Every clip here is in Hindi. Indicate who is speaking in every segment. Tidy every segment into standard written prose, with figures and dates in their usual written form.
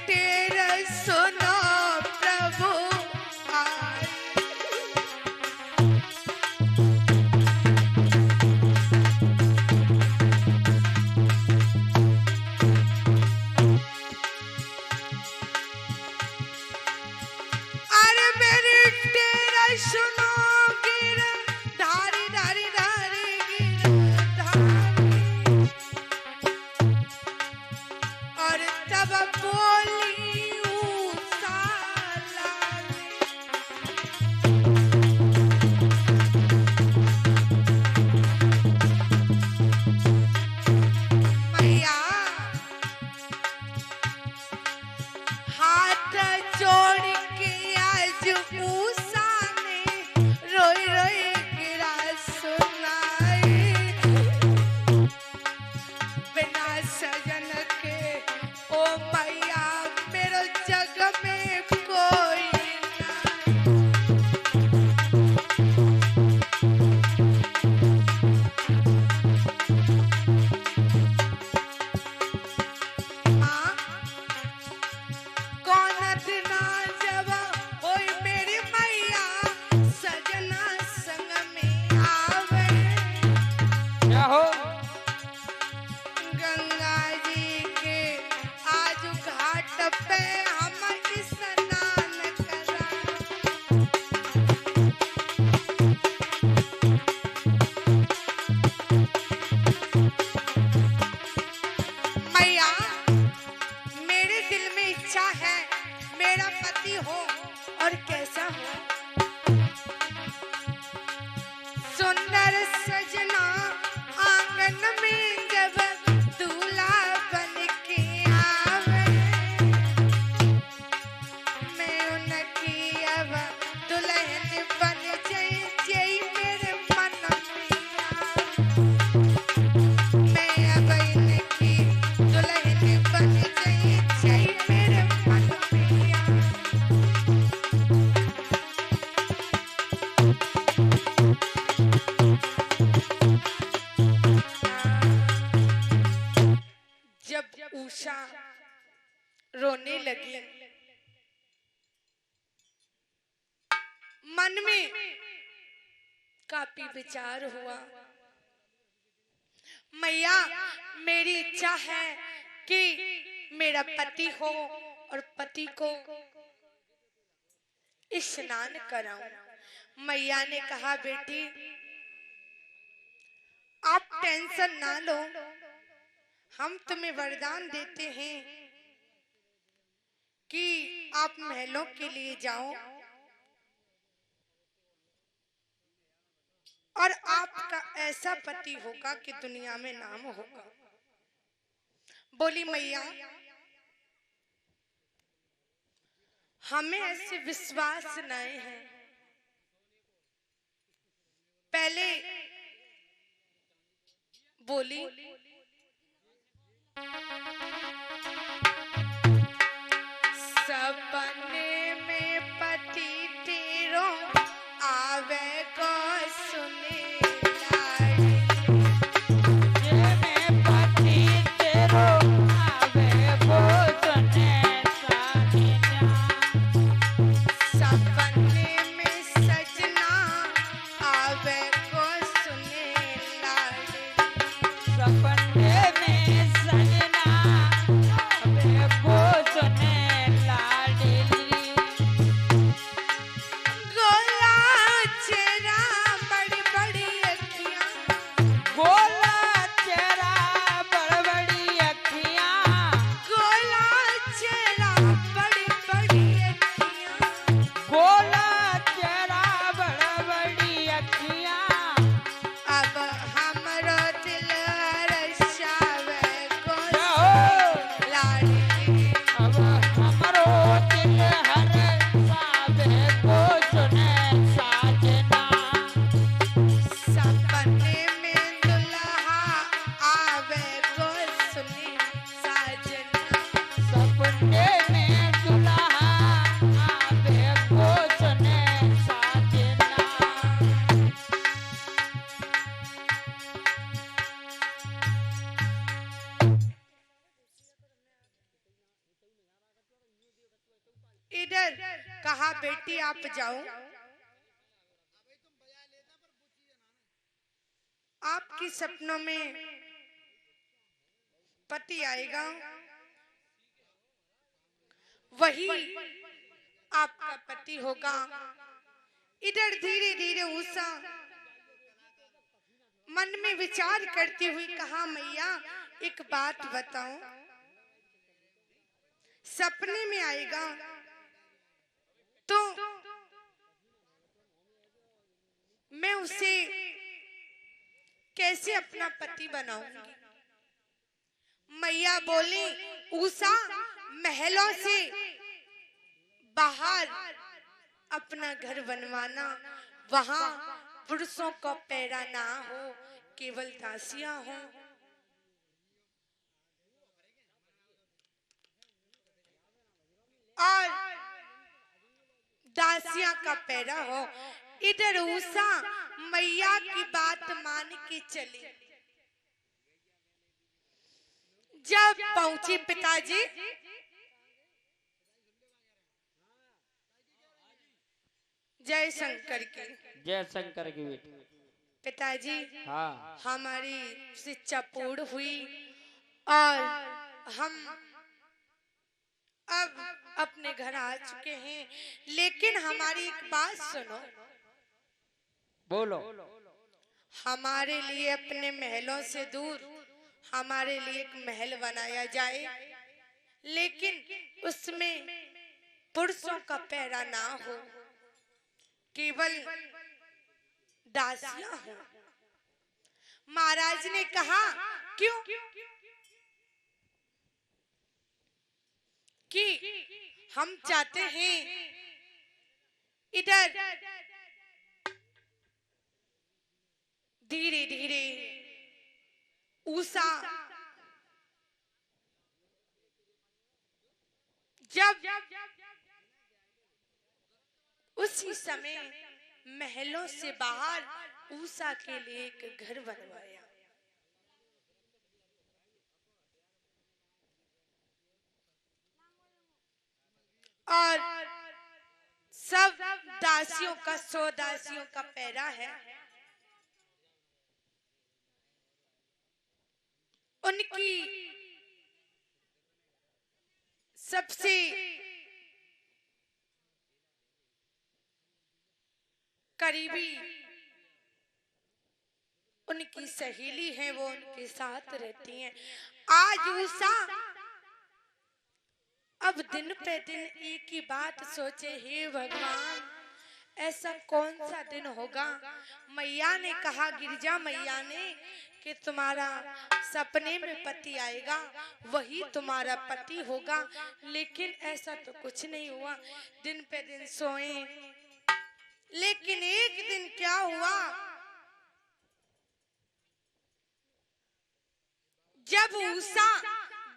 Speaker 1: तेरा सुनो प्रभु आए। अरे मेरी तेरा सुनो गिर धारी धारी धारी गिर धारी। और तब बोली उषा लागे। मैया हाथ जोड़ के आज उषा ने रोई रोई गिरा सुनाई। बिना सजन के ओ मैया मेरो जग में कोई नहीं। माँ कौन दिना जब होई मेरी मैया सजना संग में आवे।
Speaker 2: क्या हो
Speaker 1: गंगा जी के आज घाट पे हम स्नान कराए। मैया मेरे दिल में इच्छा है मेरा पति हो और कैसा हो। सुंदर सजना आंगन में जब दूल्हा बन के आवे। मैं उनकी अब दुल्हन बन जाई जाई मेरे मन में आवे। मैं अब इनकी दुल्हन बन जाई जाई मेरे मन में आवे। जब उषा रोने लगी मन में काफी विचार हुआ। मैया मेरी इच्छा है कि मेरा पति हो और पति को स्नान कराऊं। मैया ने कहा बेटी आप टेंशन ना लो, हम तुम्हें वरदान देते हैं कि आप महलों के लिए जाओ और आपका ऐसा पति होगा कि दुनिया में नाम होगा। बोली मैया हमें ऐसे विश्वास नहीं है। पहले बोली सपने में पति तेरो आवे को सुने लाड़ी।
Speaker 2: ये में पति तेरो आवे वो सुने सानिया।
Speaker 1: सपने में सजना आवे को सुने लाड़ी।
Speaker 2: सपने में सजना आवे वो सुने लाडली।
Speaker 1: गोला चेहरा बड़ी बड़ी अखियां।
Speaker 2: गोला चेहरा बड़बड़ी अखियां।
Speaker 1: गोला चेहरा बड़ी बड़ी अखियां।
Speaker 2: गोला चेहरा बड़बड़ी अखियां।
Speaker 1: अब हमरो दिल रचावे को
Speaker 2: जाओ
Speaker 1: लाड़ी।
Speaker 2: अब हमरो दिल हर सावे को सुने साजना।
Speaker 1: सपने में दुल्हा आवे को सुने साजना।
Speaker 2: सपने में दुल्हा आवे को सुने साजना।
Speaker 1: इधर कहा बेटी आप जाओ, आपके सपनों में पति आएगा, वही आपका पति होगा। इधर धीरे धीरे उषा मन में विचार करती हुई कहा मैया एक बात बताओ, सपने में आएगा तो मैं उसे कैसे अपना पति बनाऊंगी। मैया बोली उषा महलों से बाहर अपना घर बनवाना, वहां पुरुषों का पैरा ना हो, केवल दासियां हो। और दासियां का पैरा हो। इधर उषा मैया की बात मान के चली। जब पहुंची पिताजी, जय शंकर की
Speaker 2: जय शंकर की बेटी।
Speaker 1: पिताजी
Speaker 2: हाँ
Speaker 1: हमारी शिक्षा पूर्ण हुई और हम अब अपने घर आ चुके हैं, लेकिन हमारी एक बात सुनो।
Speaker 2: बोलो।
Speaker 1: हमारे लिए अपने महलों से दूर हमारे लिए एक महल बनाया जाए, लेकिन उसमें पुरुषों का पैरा ना हो, केवल दासियां हो। महाराज ने कहा क्यों? कि हम चाहते हैं इधर धीरे धीरे उषा जब उसी समय महलों से बाहर उषा के लिए एक घर बनवाया। और सब दासियों का 100 दासियों का पैरा है। उनकी सबसे करीबी उनकी सहेली है, वो उनके साथ रहती हैं। आज उषा अब दिन पे दिन एक ही बात सोचे, हे भगवान ऐसा कौन सा दिन होगा। मैया ने कहा, गिरिजा मैया ने, कि तुम्हारा सपने में पति आएगा, वही तुम्हारा पति होगा। लेकिन ऐसा तो कुछ नहीं हुआ, दिन पे दिन सोए। लेकिन एक दिन क्या हुआ, जब उषा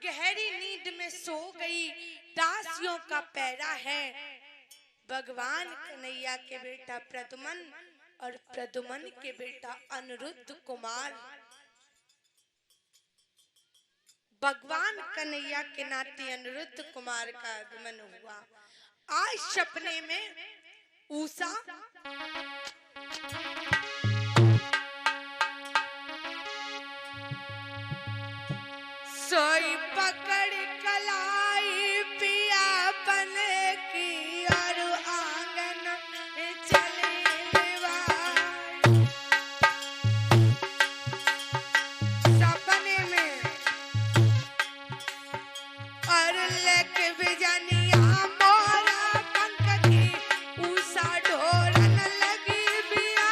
Speaker 1: गहरी नींद में सो गई, दासियों का पैरा है, भगवान कन्हैया के बेटा प्रद्युमन और प्रद्युमन के बेटा अनिरुद्ध कुमार, भगवान कन्हैया के नाते अनिरुद्ध कुमार का आगमन हुआ। आज सपने में उषा सोई पकड़ कलाई पिया बन की और आंगन में चले निवार। सपने में और लेके बिजनिया मोरा पंख की उषा ढोरन लगी बिया।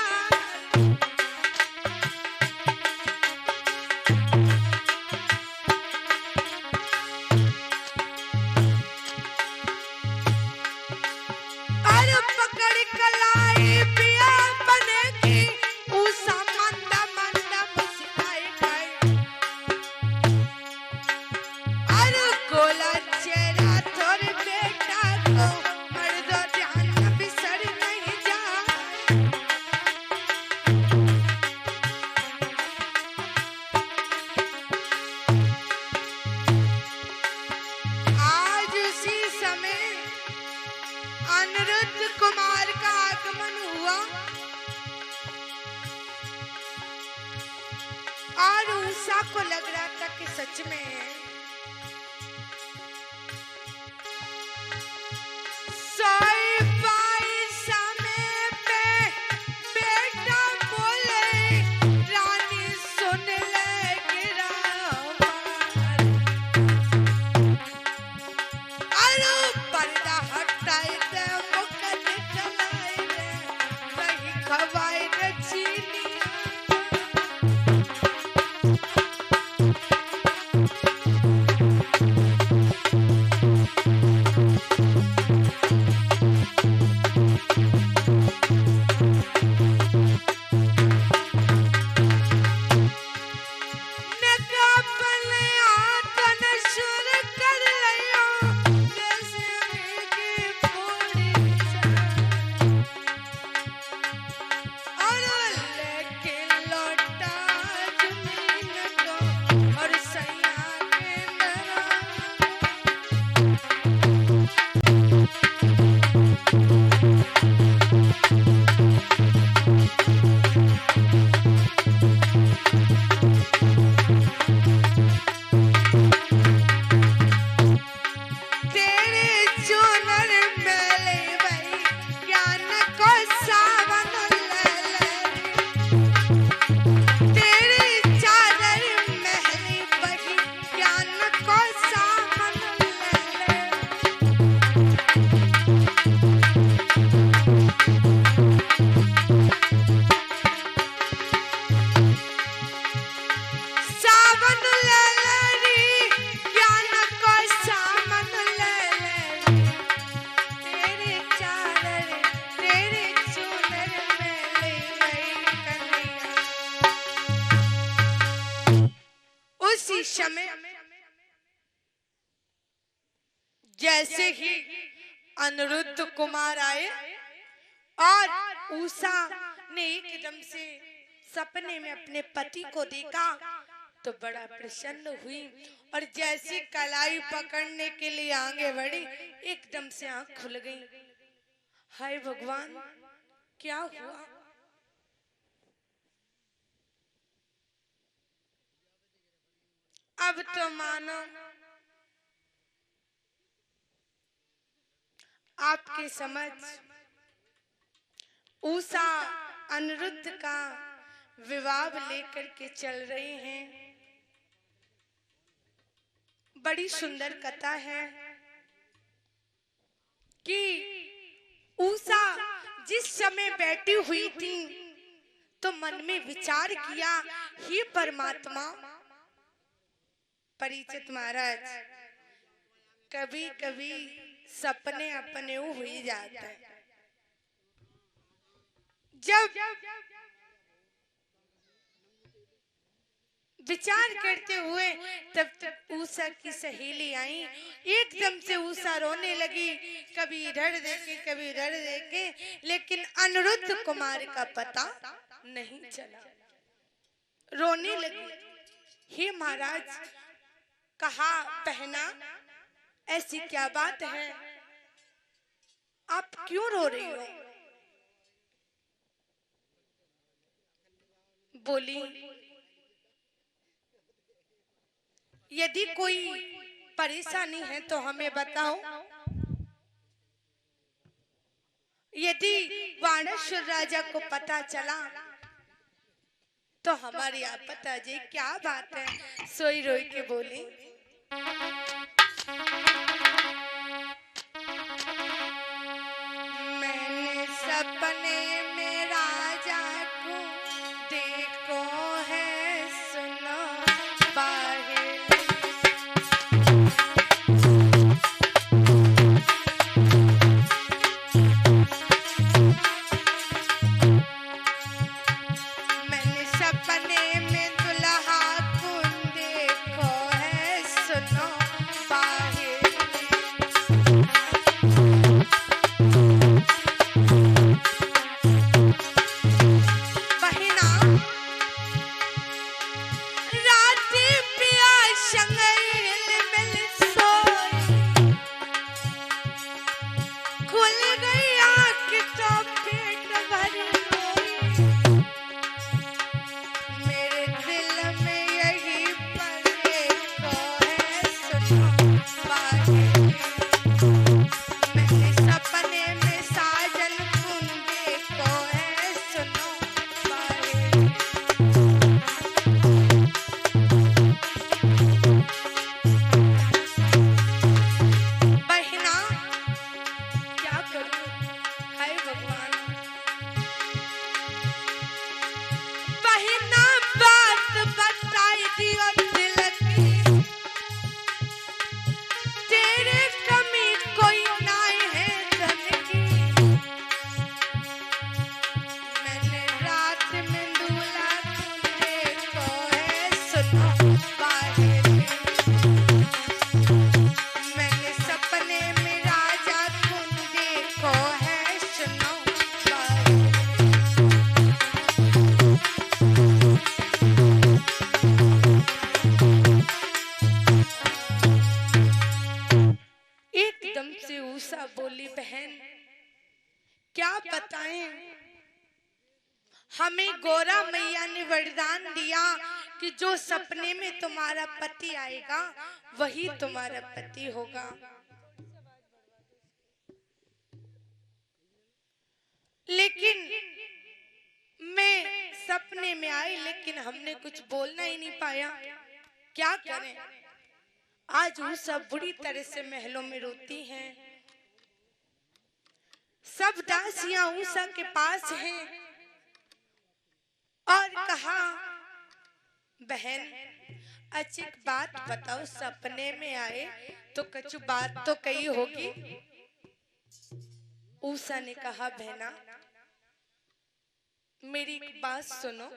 Speaker 1: उषा को लग रहा था कि सच में सोई पाई समय पे बेटा बोले रानी सुन ले गिरावार अरे पर्दा हटाए दे मुकद चलाए दे वही खवाए दे चीनी समय जैसे ही अनिरुद्ध कुमार आए और उषा ने एकदम से सपने में अपने पति को देखा तो बड़ा प्रसन्न हुई और जैसी कलाई पकड़ने के लिए आगे बढ़ी एकदम से आंख खुल गई। हाय भगवान, क्या हुआ? अब तो मानो आपके समझ उषा अनिरुद्ध का विवाह लेकर के चल रहे हैं। बड़ी सुंदर कथा है कि उषा जिस समय बैठी हुई थी तो मन में विचार किया, हे परमात्मा, परीक्षित महाराज, कभी कभी सपने अपने हुई जाते हैं। जब विचार करते हुए तब तक उषा की सहेली आई, एकदम से उषा रोने लगी, कभी इधर देखे कभी इधर देखे, लेकिन अनिरुद्ध कुमार का पता नहीं चला। रोने लगी, हे महाराज, कहा बहना, ऐसी क्या बात है, आप क्यों रो रही हो? बोली, यदि कोई परेशानी है तो हमें बताओ। यदि वाणेश्वर राजा को पता चला तो हमारी आपत आ जाए, क्या बात है? सोई रोई के बोली, मैंने सपने में राजा को देखो है, सुनो बाहे, मैंने सपने में दुल्हा को देखो है, सुनो एकदम से उषा बोली, बहन क्या बताएं, हमें गौरा मैया ने वरदान दिया कि जो सपने में तुम्हारा पति आएगा वही तुम्हारा पति होगा। लेकिन मैं सपने में आई, लेकिन हमने कुछ बोलना ही नहीं पाया। क्या करें, आज वो सब बुरी तरह से महलों में रोती हैं। सब दासियां उषा के पास हैं और कहा, बहन अचिक बात बताओ, सपने में आए तो कछु बात तो कही होगी। उषा ने कहा, बहना मेरी एक बात सुनो।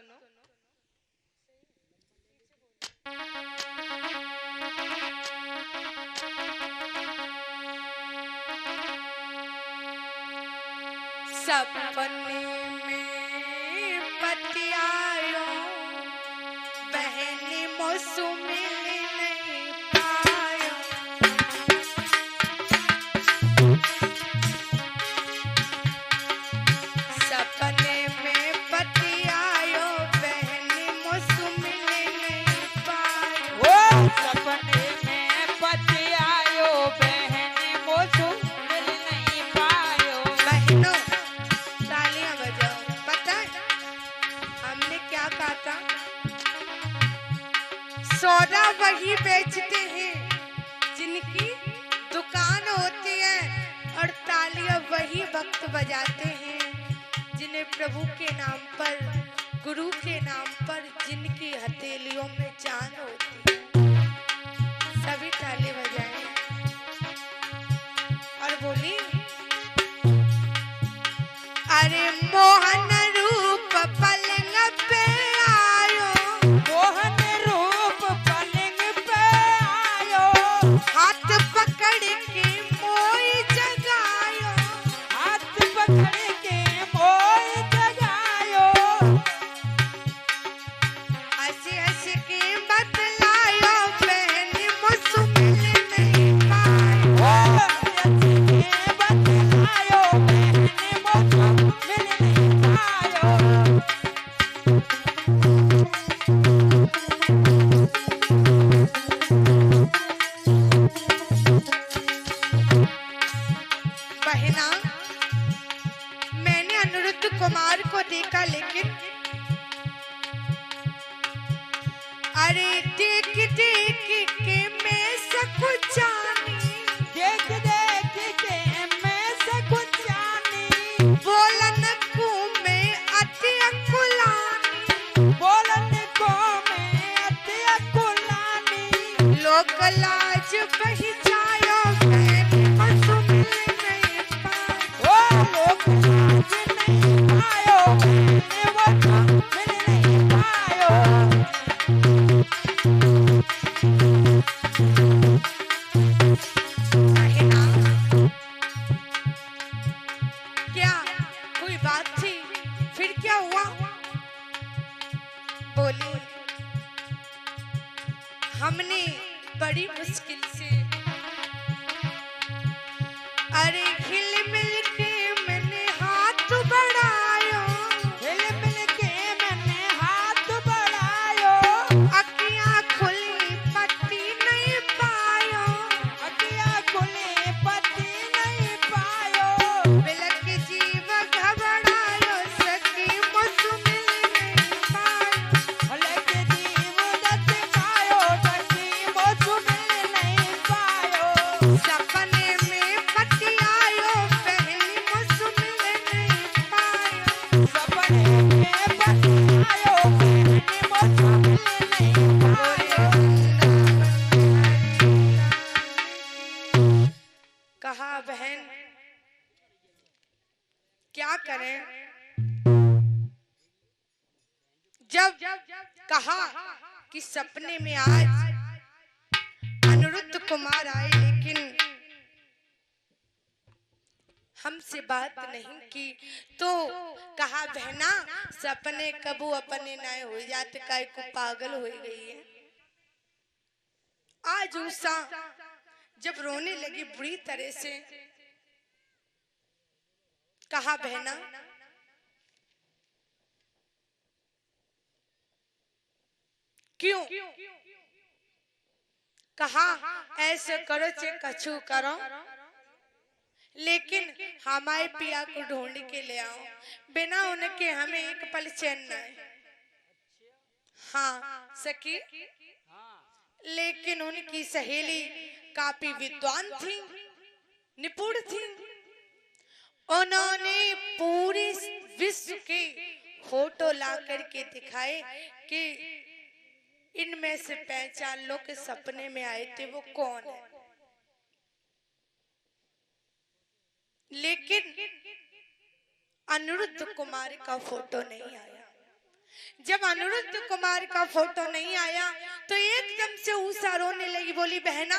Speaker 1: सपने में पति आयो, बहन मौसम नहीं पायो। सपने में पति आयो, बहन मौसम नहीं पायो।
Speaker 2: सपने में पति आयो, बहन मौसम नहीं पायो।
Speaker 1: बहनों तालियां बजाओ। पता है हमने क्या कहा था? सौदा वही बेचते हैं जिनकी दुकान होती है, और तालियां वही वक्त बजाते हैं जिन्हें प्रभु के नाम पर, गुरु के नाम पर, जिनकी हथेलियों में जान होती है। सभी ताली बजाएं और बोली, अरे मोहन रूप पलंग पे आयो,
Speaker 2: मोहन रूप पलंग पे आयो,
Speaker 1: हाथ पकड़ के मोई जगायो,
Speaker 2: हाथ पकड़ के मोय जगायो।
Speaker 1: हंसी हंसी के बतलायो, बहन मुझसे मिल नहीं पायो।
Speaker 2: बतलायो, बहन मौसम मिल नहीं पायो।
Speaker 1: बहना मैंने अनिरुद्ध कुमार को देखा, लेकिन अरे देख देख के मैं सकुचानी,
Speaker 2: देख देख के मैं सकुच जानी,
Speaker 1: बोलन को मैं अति अकुलानी,
Speaker 2: बोलन को मैं अति अकुलानी।
Speaker 1: लोक लाज बही जायो, बहन मौसम मिल नहीं पायो।
Speaker 2: ओ लोग लाज नहीं पायो, बहन मौसम मिल नहीं पायो।
Speaker 1: बहना क्या कोई बात थी? फिर क्या हुआ? बोली, हमने बड़ी मुश्किल से, अरे हिल मिल के मैंने हाथ बढ़ायो,
Speaker 2: हिल मिल के मैंने हाथ बढ़ायो,
Speaker 1: अखियां खुली पति नहीं पायो,
Speaker 2: अखियां खुली पति नहीं पायो।
Speaker 1: बिलक जीव घबरायो, सखी मौसम मिल नहीं पायो।
Speaker 2: हलक जीव दत्त पायो, सखी मौसम मिल नहीं पायो।
Speaker 1: सपने में पति आयो, बहन मौसम मिल नहीं पायो।
Speaker 2: सपने में पति आयो, बहन मौसम मिल नहीं पायो।
Speaker 1: कहा, बहन क्या करें? जब कहा कि सपने में आज अनिरुद्ध कुमार आए, लेकिन हमसे बात नहीं की, तो कहा, बहना सपने कबू अपने नए हो जाते, काय को पागल हो गई है। आज उषा जब रोने लगी बुरी तरह से, कहा बहना क्यों? कहा ऐसे करो चे कछु करो, लेकिन हमारे पिया को ढूंढ के ले आओ, बिना उनके हमें एक पल चैन न है। हाँ सखी, लेकिन उनकी सहेली काफी विद्वान थी, निपुण थी। उन्होंने पूरे विश्व के फोटो ला करके दिखाए कि इनमें से पहचान लो कि सपने में आए थे वो कौन है। लेकिन अनिरुद्ध कुमार का फोटो नहीं आया। जब अनिरुद्ध कुमार का फोटो नहीं आया तो एकदम से उषा रोने लगी, बोली बहना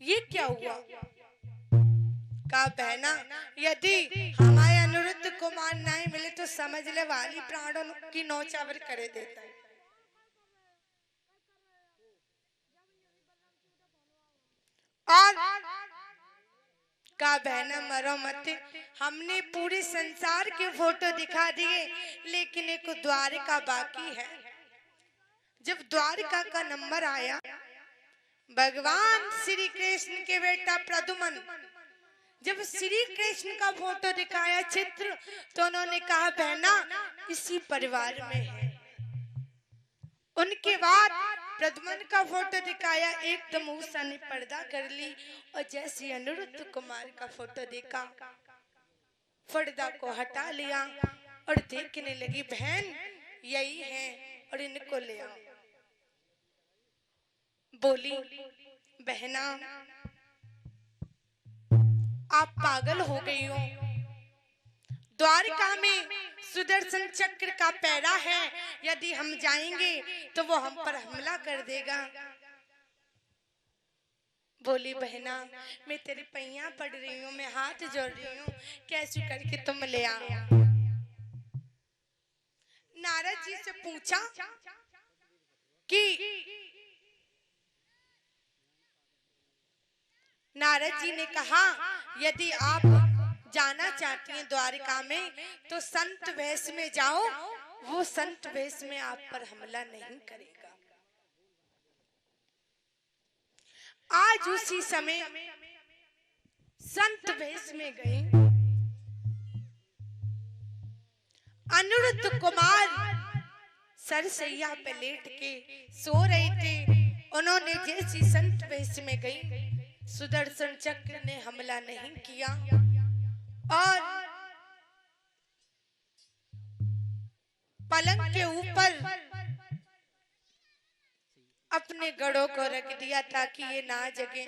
Speaker 1: ये क्या हुआ? कहा बहना यदि हमारे अनिरुद्ध कुमार नहीं मिले तो समझ ले वाली प्राणों की नौचावर करे देता है। और कहा बहना मरो मत, हमने पूरे संसार के फोटो दिखा दिए, लेकिन एक द्वारिका बाकी है। जब द्वारिका का नंबर आया, भगवान श्री कृष्ण के बेटा प्रद्युम्न जब श्री कृष्ण का फोटो दिखाया चित्र, तो उन्होंने कहा बहना इसी परिवार में है। उनके बाद प्रद्युम्न का फोटो दिखाया, एकदम उषा ने पर्दा कर ली और जैसे अनिरुद्ध कुमार का फोटो देखा, पर्दा को हटा लिया और देखने लगी बहन यही है और इनको ले आओ। बोली बहना आप पागल हो गई हो, द्वारिका में सुदर्शन चक्र का पैरा है, यदि हम जाएंगे तो वो हम पर हमला कर देगा। बोली बहना मैं तेरी पैया पड़ रही हूँ, मैं हाथ जोड़ रही हूँ, कैसे करके तुम ले आओ। नारद जी से पूछा कि नारद जी ने कहा यदि आप जाना चाहती हैं द्वारिका में तो संत वेश में जाओ, वो संत वेश में आप पर हमला नहीं करेगा। आज उसी समय संत वेश में गए। अनिरुद्ध कुमार सरसैया पे लेट के सो रहे थे। उन्होंने जैसी संत वेश में गई, सुदर्शन चक्र ने हमला नहीं किया और पलंग के ऊपर अपने गड़ों को रख दिया ताकि ये ना जगे,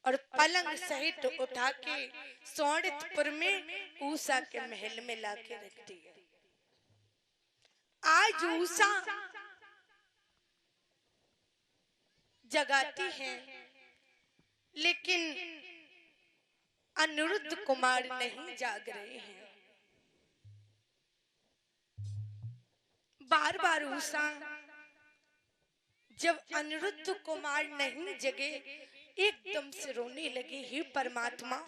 Speaker 1: और पलंग सहित उठा के सोनितपुर में उषा के महल में लाके रख दिया। आज उषा जगाती है, लेकिन अनिरुद्ध कुमार नहीं जाग रहे हैं। बार बार उषा जब अनिरुद्ध कुमार नहीं जगे, एकदम से रोने लगी, हे परमात्मा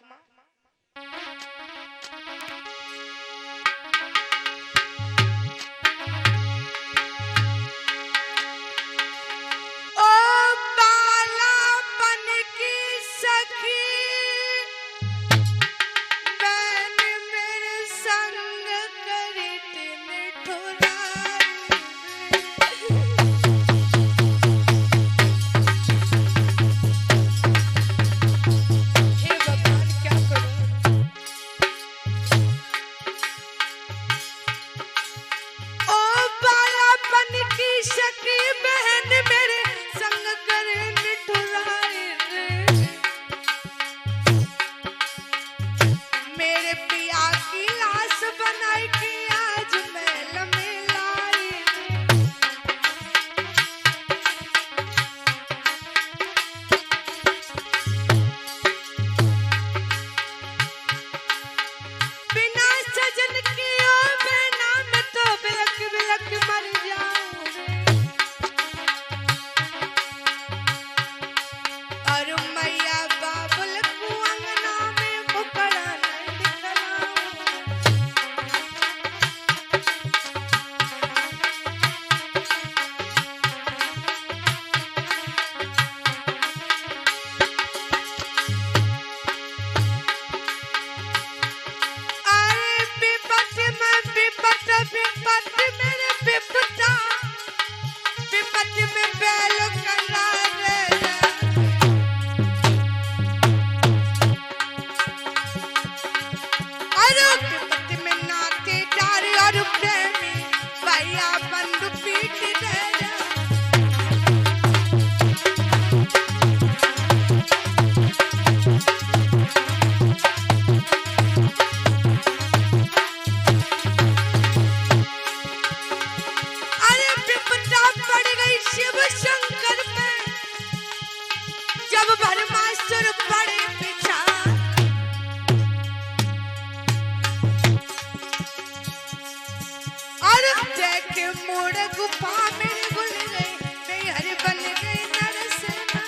Speaker 1: मोड़ गुफा में घुल गई, नैहर बन गई नरसना।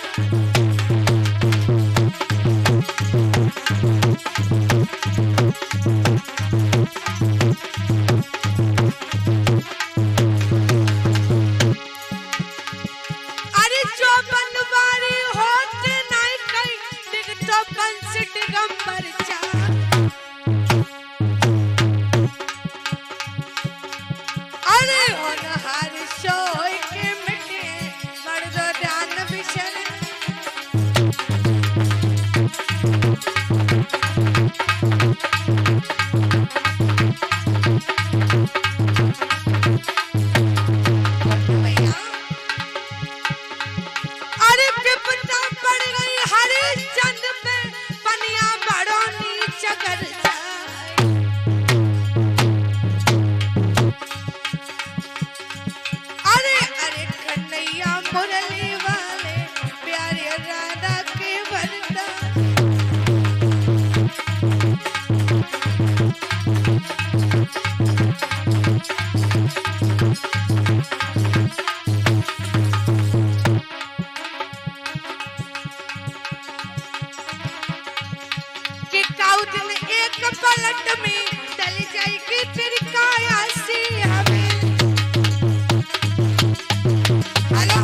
Speaker 1: अरे जो बनवारी होते नहीं कई, दिगटो बंस दिगंबर चा। अरे होनहार सोई के मिटे, मर्दो ध्यान बिसर। अरे विपदा पड़ गई हरिश्चंद्र पे, पनिया बड़ो नीच कर जाए। अरे अरे कन्हैया मुरली वाले, प्यारे राधा के वरदान। कि काऊ दिन एक पलट में डल जाएगी तेरी काया सी हमें। हेलो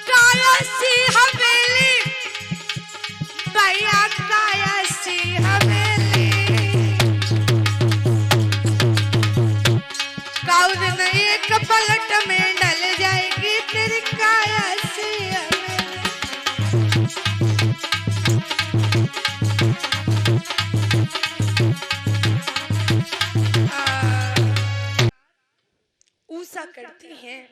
Speaker 1: काया सी हवेली, भैया काया सी हवेली। काऊ दिन एक पलट में डल जाएगी तेरी काया सी हवेली। ऊषा करती हैं,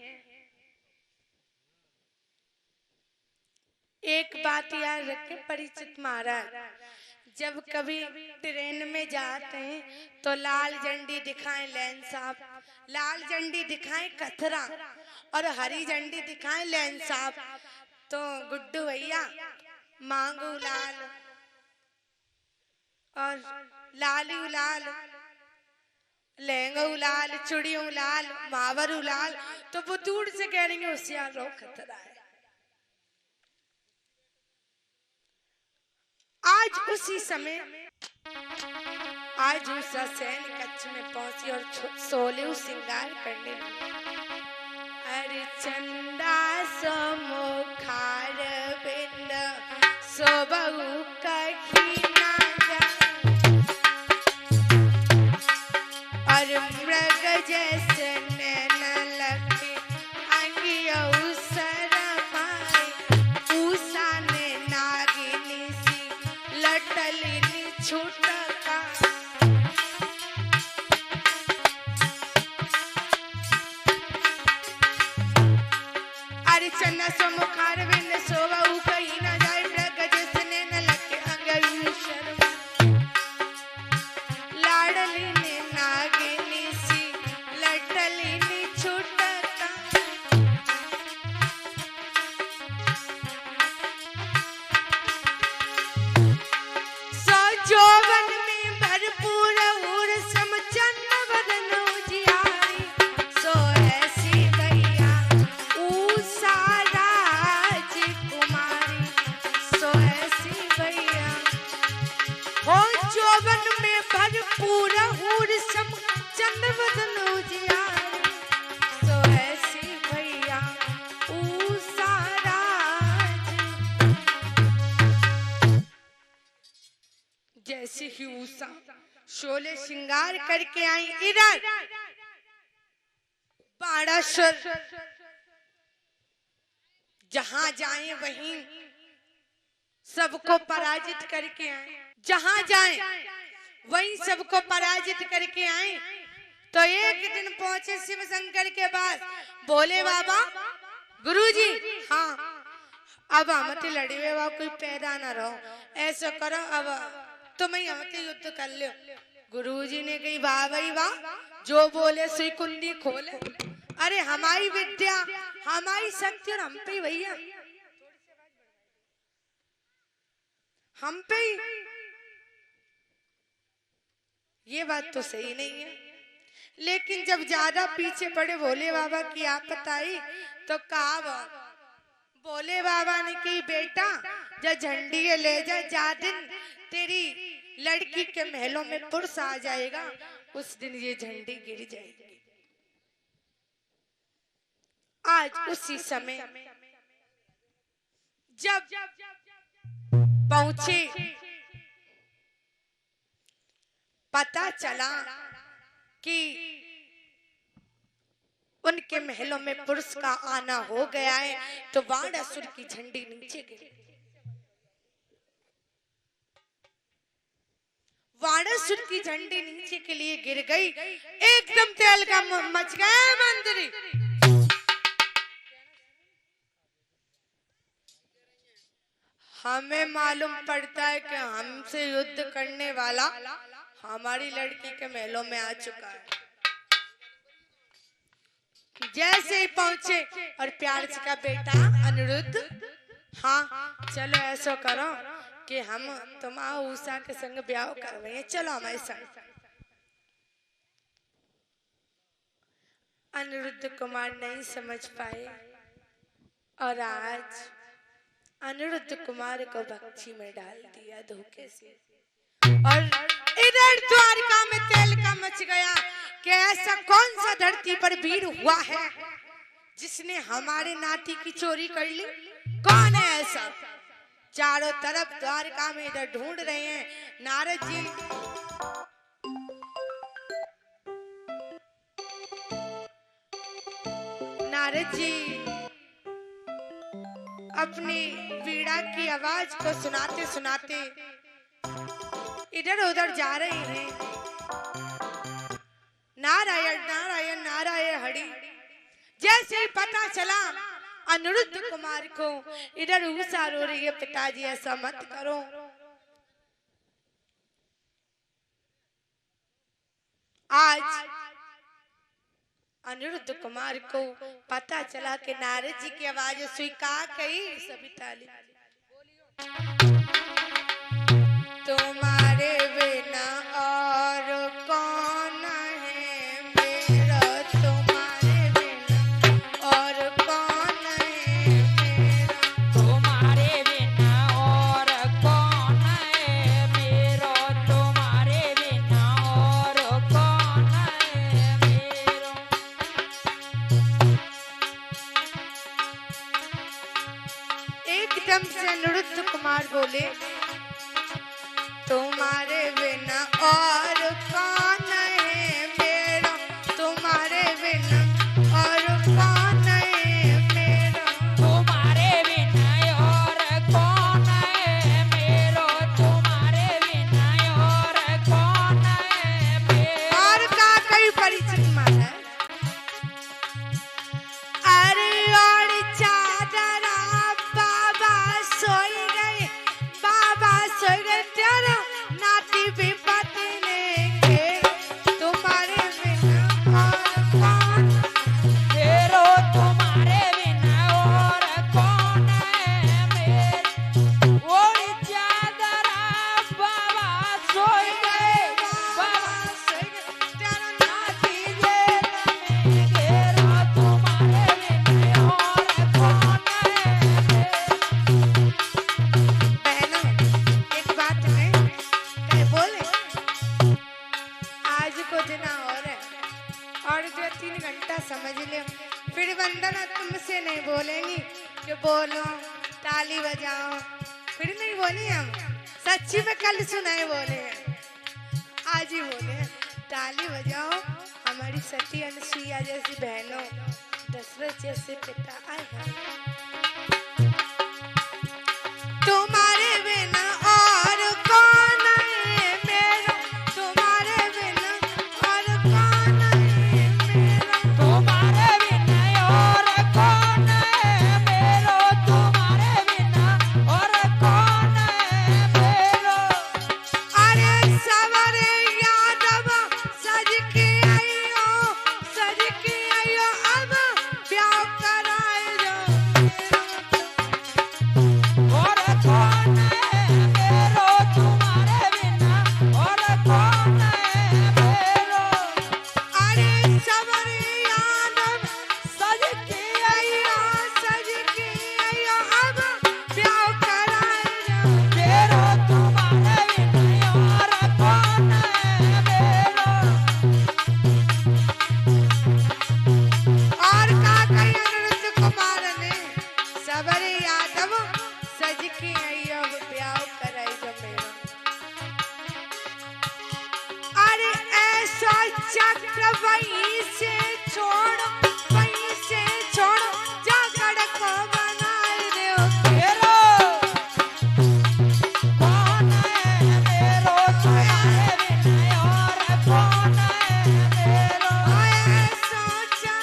Speaker 1: एक बात याद रखे परिचित महाराज, जब कभी ट्रेन में जाते हैं तो लाल झंडी दिखाएं लेन साहब, लाल झंडी दिखाएं कथरा और हरी झंडी दिखाएं लेन साहब। तो गुड्डू भैया मांगू लाल और लालू लाल, लहंगा लाल, चूड़ियों लाल, मावरू लाल। तो वो दूर से कह रही है होशियार रहो खतरा है। आज उसी समय आज उषा सैन कच्छ में पहुंची और सोले श्रृंगार करने लगी। अरे चंदा सो मुखार बिंद सो बहु कही ना जाए, और मृग जैसे नैन लगे अंगियो सरमाए। उषा ने नागिनी सी लटलिनी छुटका, अरे चन्ना सो मुखार बिंद सो बहु कही ना जाए, मृग जैसे नैन लगे अंगियो शर्मा। लाडली ने नागिनी सी लटलिनी छुटका, सो जोवन में भरपूर और समचंद बदन उजियारी। सो ऐसी भैया उषा राजकुमारी, सो ऐसी भैया हो जोवन में भरपूर और समचंद बदन उजियारी। सो ऐसी भैया उषा जैसे ही उषा शोले श्रृंगार करके आई इधर बाड़ासुर, जहां जाए वहीं सबको पराजित करके आए, जहां जाए वहीं सबको पराजित करके आए। तो एक दिन पहुंचे शिव शंकर के पास, बोले बाबा गुरुजी, हाँ अब हमते लड़े हुए बा कोई पैदा ना रहो, ऐसा करो अब तुम ही हमते युद्ध कर लो। गुरुजी ने कही वाह भाई वाह, जो बोले सुई कुंडी खोले। अरे हमारी विद्या हमारी शक्ति और हम पे भैया हम पे ही। ये बात तो सही नहीं है। लेकिन जब ज्यादा पीछे पड़े भोले बाबा की आपत आई तो कहा भोले बाबा ने कि बेटा जब झंडी ले जा दिन तेरी लड़की के महलों में पुरुष आ जाएगा उस दिन ये झंडी गिर जाएगी। आज उसी समय जब पहुंचे पता चला कि उनके महलों में पुरुष का आना हो गया है तो वाणासुर की झंडी नीचे गिरी। वाणासुर की झंडी नीचे के लिए गिर गई। एकदम तेल का मच गया मंदिर। हमें मालूम पड़ता है कि हमसे युद्ध करने वाला हमारी लड़की के महलों में आ चुका है। जैसे ही पहुंचे और प्यार से कहा बेटा अनिरुद्ध, हाँ चलो ऐसा करो कि हम तुम्हारा उषा के संग ब्याह करवाएं, चलो हमारे संग। अनिरुद्ध कुमार नहीं समझ पाए और आज अनिरुद्ध कुमार को बक्ची में डाल दिया धोखे से। और इधर द्वारका में तेल का मच गया कि ऐसा कौन सा धरती पर वीर हुआ है जिसने हमारे नाती की चोरी कर ली। कौन है ऐसा? चारों तरफ द्वारका में इधर ढूंढ रहे हैं। नारद जी अपनी वीणा की आवाज को सुनाते सुनाते इधर उधर जा रहे हैं। नारायण नारायण नारायण हरि। जैसे ही पता चला अनिरुद्ध कुमार को इधर उषा रो रही है, पिताजी ऐसा मत करो। आज अनिरुद्ध कुमार को पता चला कि नारद जी की आवाज स्वीकार कही। सभी ताली। तुम्हारे बिना और कौन है मेरा, तुम्हारे बिना और कौन है मेरा,
Speaker 2: तुम्हारे बिना और कौन है मेरो, तुम्हारे बिना और कौन है मेरो।
Speaker 1: एकदम से अनिरुद्ध कुमार बोले तुम्हारे बिना और कौन है मेरा, तुम्हारे बिना और कौन है मेरा,
Speaker 2: तुम्हारे बिना और कौन है मेरो, तुम्हारे बिना और कौन है मेरो।
Speaker 1: और का कई परिचित मन है। अरे और चादरा बाबा सोई गए, बाबा सोई गए तेरा नाती विपत्ति ने के, तुम्हारे बिना और कौन
Speaker 2: मेरो, तुम्हारे बिना और कौन है मेरो। ओढ़ चादरा बाबा सोई गए, बाबा
Speaker 1: सोई गए तेरा
Speaker 2: नाती जेल में घेरा, तुम्हारे बिना और कौन है मेरो।
Speaker 1: बहनों एक बात है कहे बोले आज को दिन और है और जो 3 घंटा समझ ले। फिर वंदना तुमसे नहीं बोलेंगी कि बोलो ताली बजाओ, फिर नहीं बोली हम। सच्ची में कल सुनाए बोले हैं, आज ही बोले हैं ताली बजाओ। हमारी सती अनुसुईया जैसी बहनों, दशरथ जैसे पिता आए हैं। तुम्हारे बिना और कौन है मेरा, तुम्हारे बिना और कौन है मेरा,
Speaker 2: तुम्हारे बिना और कौन है मेरो, तुम्हारे बिना और कौन है मेरो।
Speaker 1: अरे सवारे यादव सज के आइयो, सज के आइयो अब ब्याह कराए जो मेरा। चक्र वहीं से छोड़ो, वहीं से छोड़ो, जागड़ को बनाए दो
Speaker 2: मेरो कौन है मेरो तुम्हारे बिना और कौन है मेरो
Speaker 1: आए सोचा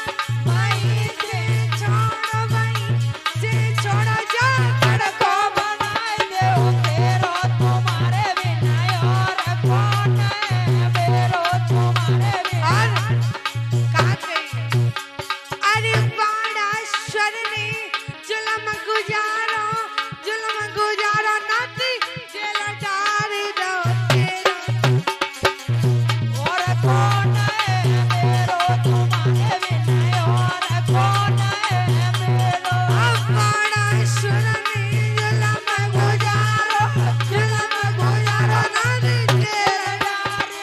Speaker 1: वहीं से छोड़ो, वहीं से छोड़ो, जागड़ को
Speaker 2: बनाए दो मेरो तुम्हारे बिना और कौन है मेरो तुम्हारे बिना
Speaker 1: और कहा गई अरे बाड़ाश्वर ने जुल्म गुजारो, जुल्म गुजारो, नाती जेल डाल दो तेरा।
Speaker 2: और कौन है मेरो तुम्हारे बिना और कौन है मेरो
Speaker 1: अब बाड़ाश्वर ने जुल्म गुजारो, जुल्म गुजारो, नाती जेल
Speaker 2: दया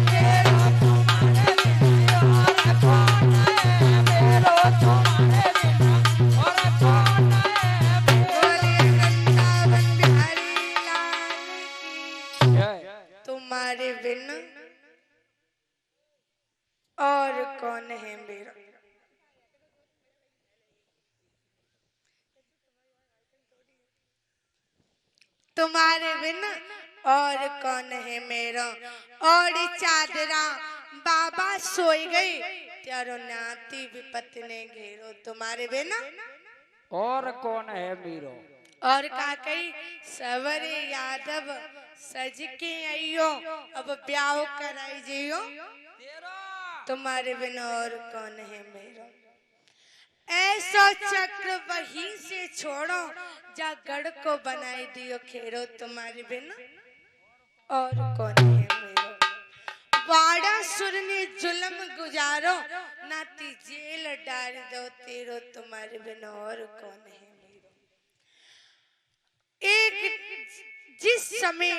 Speaker 2: तेरा तुम्हारे बिना और कौन है मेरो तुम्हारे बिना और कौन है
Speaker 1: बोलिए वृंदावन बिहारी लाल की। तुम्हारे बिन और कौन है मेरा। तुम्हारे बिन और कौन है मेरा। और चादरा बाबा सोई गई, त्यारो नाती विपत्ति ने घेरो। तुम्हारे बिन
Speaker 2: और कौन है मेरो
Speaker 1: और का कही सवरे यादव सज के आइयो, अब ब्याह कराई जियो। तुम्हारे बिन और कौन है मेरा। ऐसो चक्र वहीं से छोड़ो, जा गढ़ को बनाई दियो खेरो। तुम्हारे बिन और कौन है मेरा। वाड़ासुर ने जुल्म गुजारो, नाती जेल डाल दो तेरो। तुम्हारे बिन और कौन है मेरा। एक जिस समय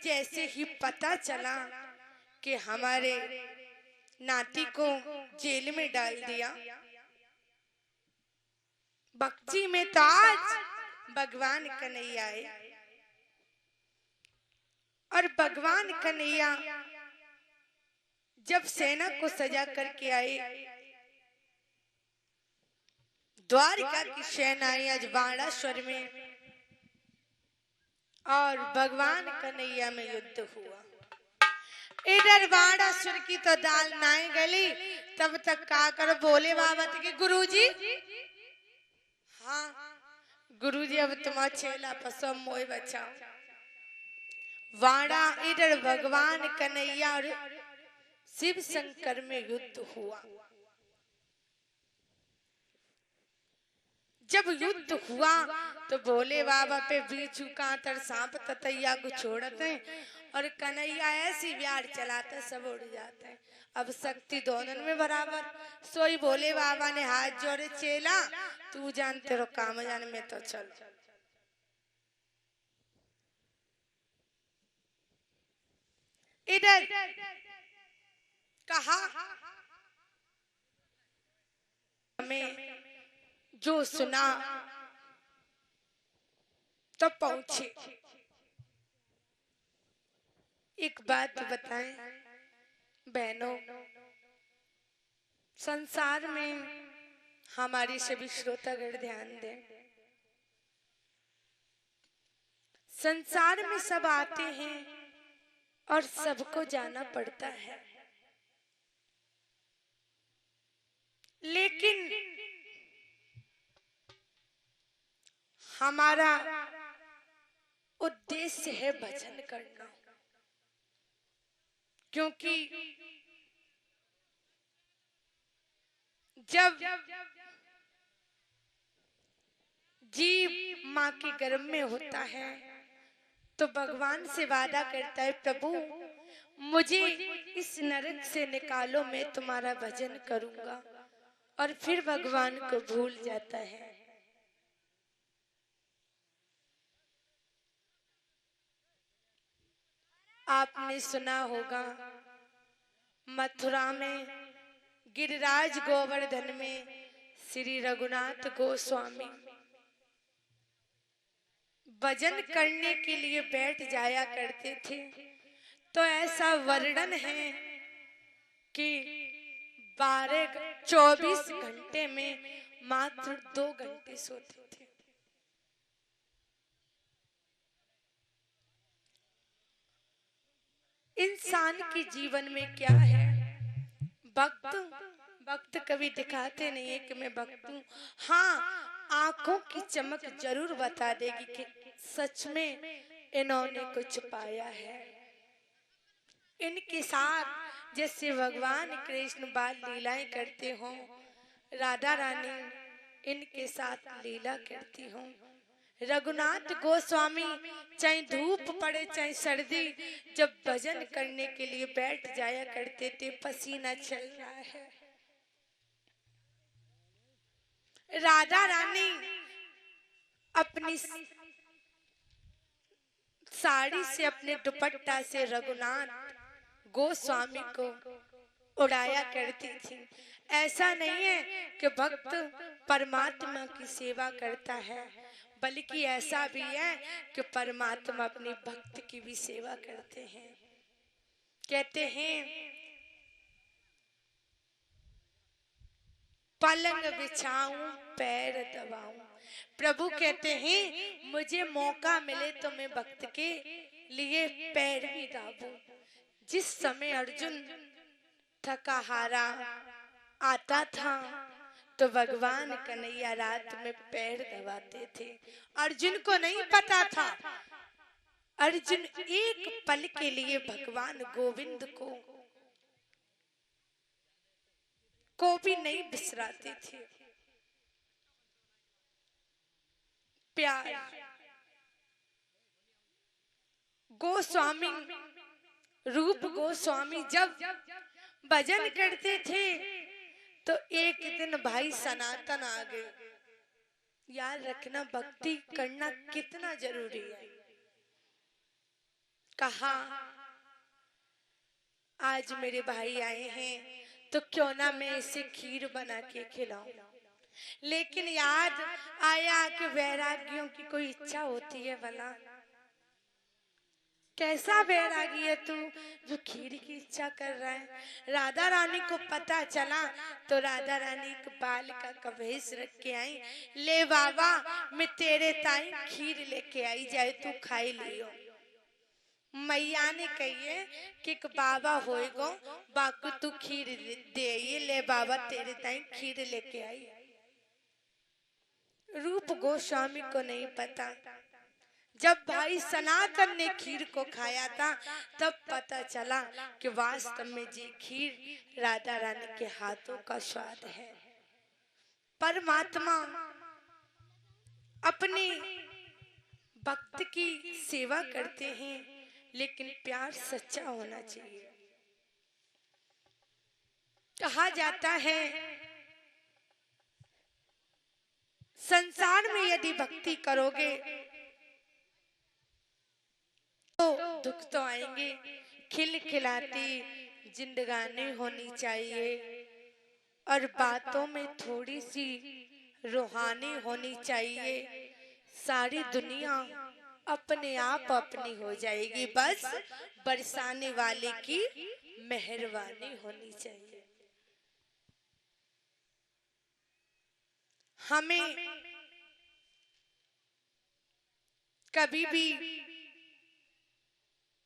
Speaker 1: जैसे ही पता चला कि हमारे नाती को जेल में डाल दिया, भक्ति में तो आज भगवान कन्हैया आए। और भगवान कन्हैया जब सेना को सजा करके आए, द्वारिका की सेना आई आज बाणासुर में, और भगवान कन्हैया में युद्ध हुआ। इधर बाणासुर की तो दाल नाई गली, तब तक का कर बोले बाबा के गुरुजी, हाँ गुरुजी अब तुम छेला पसम मोय बचाओ। वाड़ा इधर भगवान कन्हैया और शिव शंकर में युद्ध हुआ। जब युद्ध हुआ तो भोले बाबा पे बीचू कांतर सांप ततैया को छोड़ते हैं, और कन्हैया ऐसी व्यार चलाते सब उड़ जाते हैं। अब शक्ति दोनों में बराबर। सोई भोले बाबा ने हाथ जोड़े, चेला तू जान तेरो काम जान में तो चल। इधर कहा हमें जो सुना तो पहुंचे। एक बात बताएं बहनों, संसार में हमारी सभी श्रोतागण ध्यान दें। संसार में सब आते हैं और सबको जाना पड़ता है, लेकिन हमारा उद्देश्य है भजन करना। क्योंकि जब जीव माँ के गर्भ में होता है तो भगवान से वादा करता है, प्रभु मुझे इस नरक से निकालो, मैं तुम्हारा भजन करूंगा। और फिर भगवान को भूल जाता है। आपने सुना होगा मथुरा में गिरिराज गोवर्धन में श्री रघुनाथ गोस्वामी भजन करने के लिए बैठ जाया करते थे। तो ऐसा वर्णन है कि 24 घंटे में मात्र 2 घंटे सोते थे। इंसान के जीवन में क्या है? वक्त वक्त कभी दिखाते नहीं है कि मैं वक्त हूँ। हाँ, आंखों की चमक जरूर बता देगी कि सच में इन्होंने कुछ पाया है। इनके साथ जैसे भगवान कृष्ण बाल लीलाएं करते हो, राधा रानी इनके साथ लीला करती हो। रघुनाथ गोस्वामी चाहे धूप पड़े चाहे सर्दी, जब भजन करने के लिए बैठ जाया करते थे। पसीना चल रहा है, राधा रानी अपनी साड़ी से, अपने दुपट्टा से रघुनाथ गोस्वामी को उड़ाया करती थी। ऐसा नहीं है कि भक्त परमात्मा की सेवा करता है, बल्कि ऐसा भी है कि परमात्मा अपने भक्त की भी सेवा करते हैं। कहते हैं पलंग बिछाऊं पैर दबाऊं। प्रभु कहते हैं मुझे मौका मिले तो मैं भक्त के लिए पैर भी दाबूं। जिस समय अर्जुन थका हारा आता था तो भगवान कन्हैया रात में पैर दबाते थे। अर्जुन को नहीं पता था, अर्जुन एक पल के लिए भगवान गोविंद को भी नहीं बिसराते थे। प्यार गोस्वामी, रूप गोस्वामी जब भजन करते थे तो एक दिन भाई सनातन आ गए। याद रखना भक्ति करना कितना जरूरी है। कहा आज मेरे भाई आए हैं तो क्यों ना मैं इसे खीर बना के खिलाऊं। लेकिन याद आया कि वैरागियों की कोई इच्छा होती है भला। कैसा वैरागी है तू जो खीर की इच्छा कर रहा है। राधा रानी को पता चला तो राधा रानी एक बालिका का भेष रख के आई। ले बाबा मैं तेरे ताई खीर लेके आई, जाए तू खाई लियो। मैया ने कहिए कि एक बाबा होएगो बाकू तू खीर दे, ये ले बाबा तेरे ताई खीर लेके आई। रूप गोस्वामी को नहीं पता। जब भाई सनातन ने खीर को खाया था तब पता चला कि वास्तव में ये खीर राधा रानी के हाथों का स्वाद है। परमात्मा अपने भक्त की सेवा करते हैं, लेकिन प्यार सच्चा होना चाहिए। कहा जाता है संसार में यदि भक्ति करोगे तो दुख तो आएंगे। खिलखिलाती जिंदगानी होनी चाहिए और बातों में थोड़ी सी रूहानी होनी चाहिए। सारी दुनिया अपने आप अपनी हो जाएगी, बस बरसाने वाले की मेहरबानी होनी चाहिए। हमें कभी भी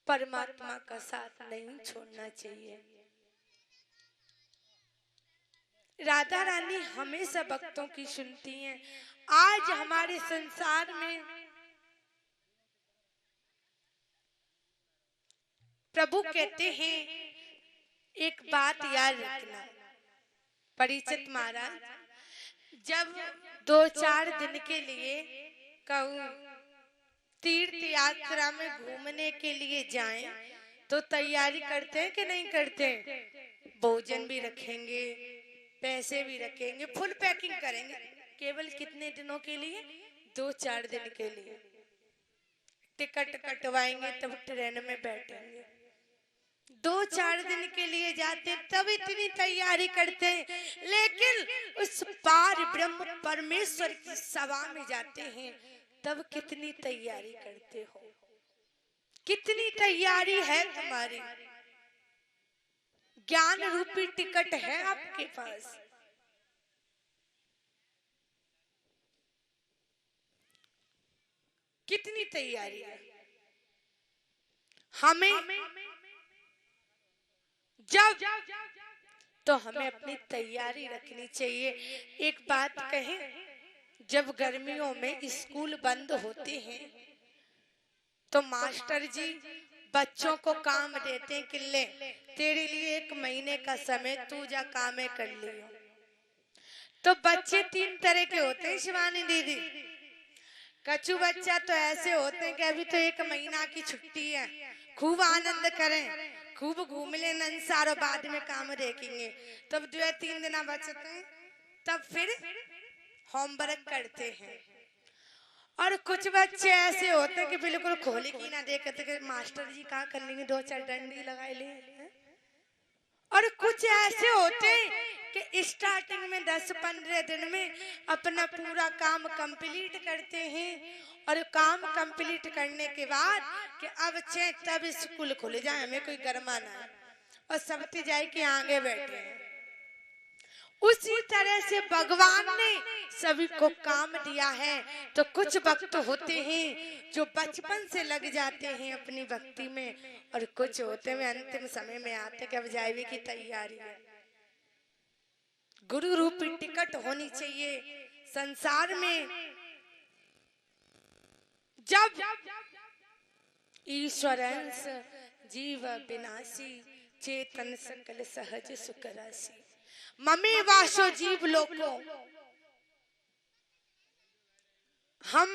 Speaker 1: परमात्मा का साथ नहीं छोड़ना चाहिए। राधा रानी हमेशा भक्तों की सुनती हैं। आज हमारे संसार में प्रभु कहते हैं एक बात याद रखना। परीक्षित महाराज जब 2-4 दिन के लिए कहूं तीर्थ यात्रा में घूमने के लिए जाएं तो तैयारी करते हैं कि नहीं करते? भोजन भी रखेंगे, पैसे भी रखेंगे, फुल पैकिंग करेंगे। केवल कितने दिनों के लिए? 2-4 दिन के लिए। टिकट कटवाएंगे तब ट्रेन में बैठेंगे। 2-4 दिन के लिए जाते तब इतनी तैयारी करते हैं, लेकिन उस पार ब्रह्म परमेश्वर की सभा में जाते हैं तब कितनी तैयारी करते हो? कितनी तैयारी है तुम्हारी? ज्ञान रूपी टिकट है आपके पास। कितनी तैयारी है हमें, जब तो हमें अपनी तैयारी रखनी चाहिए। एक बात कहें, जब गर्मियों में स्कूल बंद होते हैं तो मास्टर जी बच्चों को काम देते हैं कि ले तेरे लिए 1 महीने का समय, तू जा काम कर लियो। तो बच्चे 3 तरह के होते हैं शिवानी दीदी। कछु बच्चा तो ऐसे होते हैं कि अभी तो 1 महीना की छुट्टी है, खूब आनंद करें, खूब घूम ले नंसार, और बाद में काम देखेंगे। तब 2-3 दिन बचते हैं, तब फिर होमवर्क करते हैं। और कुछ बच्चे ऐसे होते हैं कि बिल्कुल खोले की ना देखते कि मास्टर जी कहाँ कर लेंगे, 2-4 डंडी लगा ले। और कुछ ऐसे होते हैं कि स्टार्टिंग में 10-15 दिन में अपना पूरा काम कंप्लीट करते हैं, और काम कंप्लीट करने के बाद कि अब तब स्कूल खुले जाए, हमें कोई गरमा ना है, और सबती जाए कि आगे बैठे हैं। उसी तरह से भगवान ने सभी को काम दिया है। तो कुछ भक्त होते हैं जो बचपन से लग जाते हैं अपनी भक्ति में, और कुछ होते हैं अंतिम समय में आते कि अब जाए की तैयारी है। गुरु रूपी टिकट होनी चाहिए संसार में। जब ईश्वर अंश जीव विनाशी, चेतन सकल सहज सुख राशि, ममे वासो जीव लोको। हम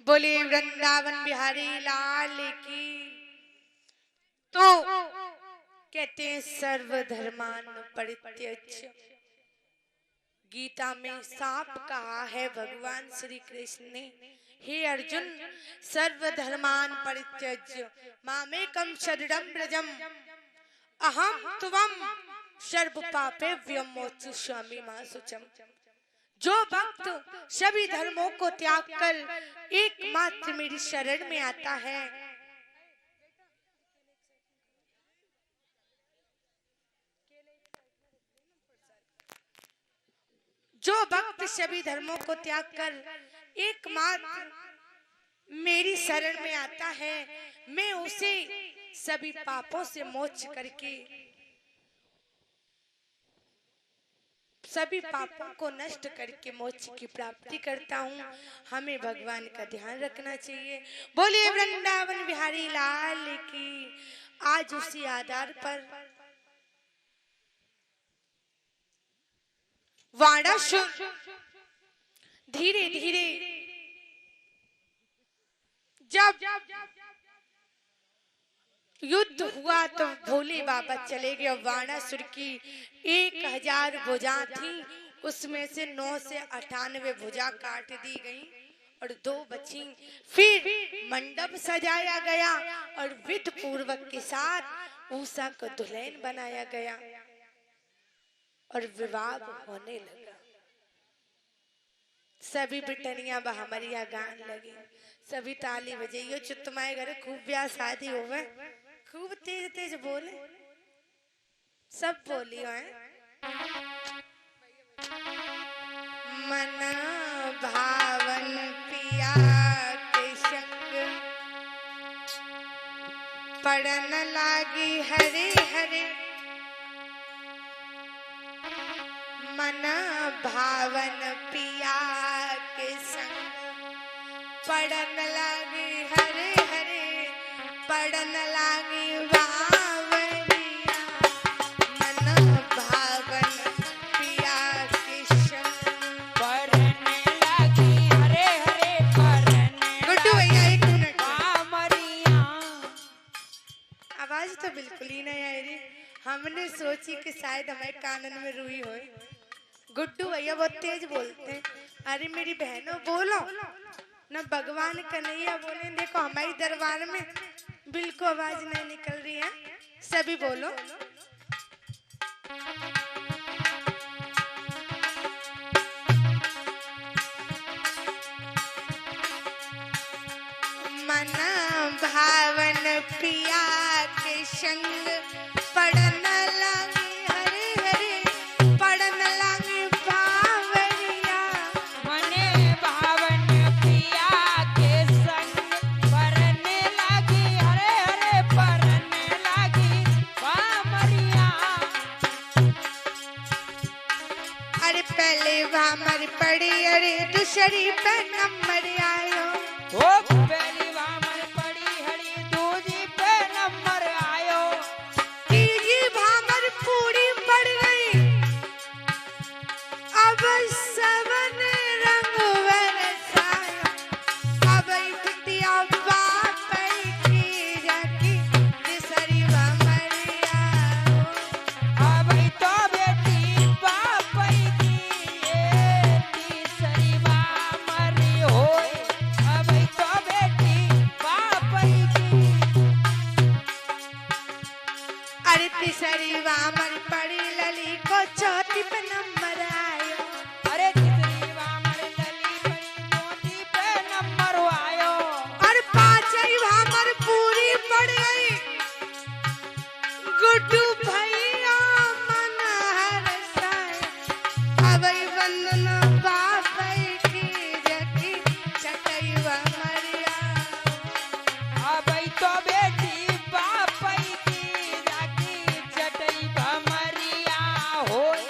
Speaker 1: बोले वृंदावन बिहारी लाल की। तो कहते हैं सर्वधर्मान परित्यज्य। गीता में साफ कहा है भगवान श्री कृष्ण ने, हे अर्जुन सर्वधर्मान परित्यज्य मामेकं शरणं व्रजम अहम त्वं सर्व पापेभ्यो मोक्षयिष्यामि मा शुचम्। जो भक्त सभी धर्मों को त्याग कर एकमात्र मेरी शरण में आता है, जो भक्त सभी धर्मों को त्याग कर एकमात्र मेरी शरण में आता है, मैं उसे सभी पापों से मोक्ष करके, सभी पापों को नष्ट करके मोक्ष की प्राप्ति करता हूँ। हमें भगवान का ध्यान रखना चाहिए। बोलिए वृंदावन बिहारी लाल की। आज उसी आधार पर वाणासुर धीरे धीरे जब युद्ध हुआ तो भोले बाबा चले गए। वाणासुर की 1000 भुजा थी, उसमें से 9 से 98 भुजा काट दी गई और 2 बची। फिर मंडप सजाया गया और विधि पूर्वक के साथ उषा को दुल्हन बनाया गया और विवाह होने लगा। सभी बिटनिया बहमरिया गान लगी, सभी ताली बजाइयो। तुम्हारे घर खूब ब्याह शादी होवे, खूब तेज तेज बोले, सब बोलियो है। मन भावन पिया के संग पड़न लागी हरे हरे। मन भावन पिया के संग पड़न लागी हरे हरे, पड़न लागी भावन नहीं आई रही। हमने सोची कि शायद हमारे कानन में रुई हो। गुड्डू भैया बहुत तेज बोलते हैं। अरे मेरी बहनों बोलो ना, भगवान कन्हैया बोले। देखो हमारे दरबार में बिल्कुल आवाज नहीं निकल रही है, सभी बोलो। मन भावन पिया के संग पड़न लगी हरे हरे, पड़न लगी बावरिया।
Speaker 2: मने भावन पिया के संग परने लगी हरे हरे, परने लगी बामरिया।
Speaker 1: अरे पहले भामर पड़ी, अरे दूसरी पे नंबर आयो।
Speaker 2: ओ पहली भामर पड़ी हरी, दूजी पे नंबर आयो।
Speaker 1: तीजी भामर पूरी पड़ गई, अब सबन रंग बरसाया। अब बिटिया बाप की जाती तीसरी भामरिया।
Speaker 2: अब तो बेटी बापई की ये तीसरी बामरी होय। अब तो बेटी बापई की।
Speaker 1: अरे तीसरी भामर पड़ी लली को चौथी पे नंबर आयो।
Speaker 2: अरे तीसरी बामर लली पड़ी, चौथी पे नंबर आयो।
Speaker 1: और पांचवी भामर पूरी पड़ गई, गुड्डू भैया मन हरसाया। अब वंदना बापई की जगी छठई भामरिया।
Speaker 2: अब तो बेटी बापई की जागी चटई भमरिया होय।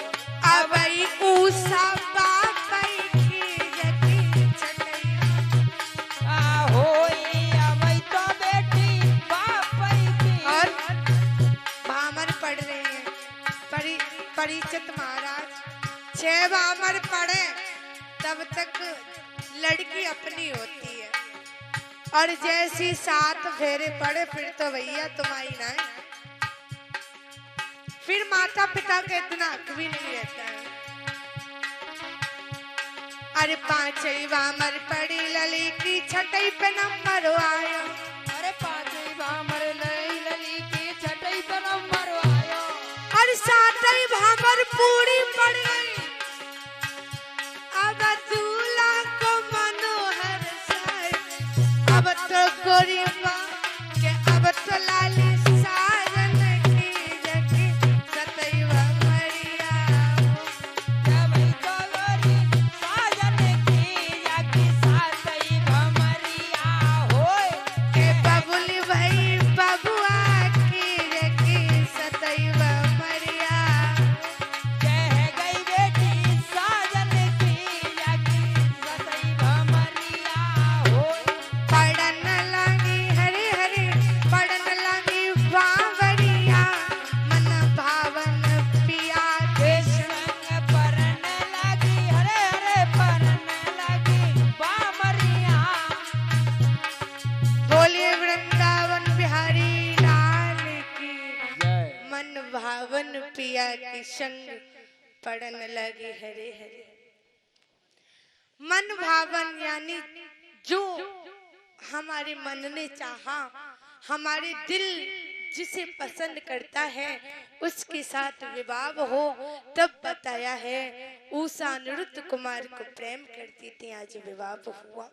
Speaker 1: अब उषा बापई की जगी छठई।
Speaker 2: होय। अब तो बेटी बापई की।
Speaker 1: और भामर पढ़ रहे हैं परिचित महाराज। 6 भामर पढ़े तब तक लड़की अपनी होती है, और जैसी 7 फेरे पड़े फिर तो भैया तुम्हारी ना है। फिर माता पिता का इतना हक भी नहीं रहता है। अरे 5वीं भामर पड़ी लली की, छठई पे नंबर आयो।
Speaker 2: अरे पांचवी भामर लई लली की, छठई पे नंबर आयो।
Speaker 1: और 7वीं भामर पूरी पड़ गई, अब दूल्हा को मनोहर साय। अब तो गोरीबा के, अब तो लाली साजन की जगी सतई भामरिया।
Speaker 2: जब तो गोरी साजन की जागी सातई भमरिया होय।
Speaker 1: के बबुली भाई बबुआ की जगी सतई भामरिया।
Speaker 2: कह गई बेटी साजन की जागी सतई भमरिया होय।
Speaker 1: पड़न लगी हरे हरे, पड़न लगी बावरिया। मन भावन पिया के
Speaker 2: संग परन लगी हरे हरे, परन लगी बामरिया।
Speaker 1: बोलिए वृंदावन बिहारी लाल की। मन भावन पिया के संग पड़न लगे हरे हरे। मन भावन यानी जो हमारे मन ने चाहा, हमारे दिल जिसे पसंद करता है उसके साथ विवाह हो। तब बताया है उषा अनिरुद्ध कुमार को प्रेम करती थी, आज विवाह हुआ।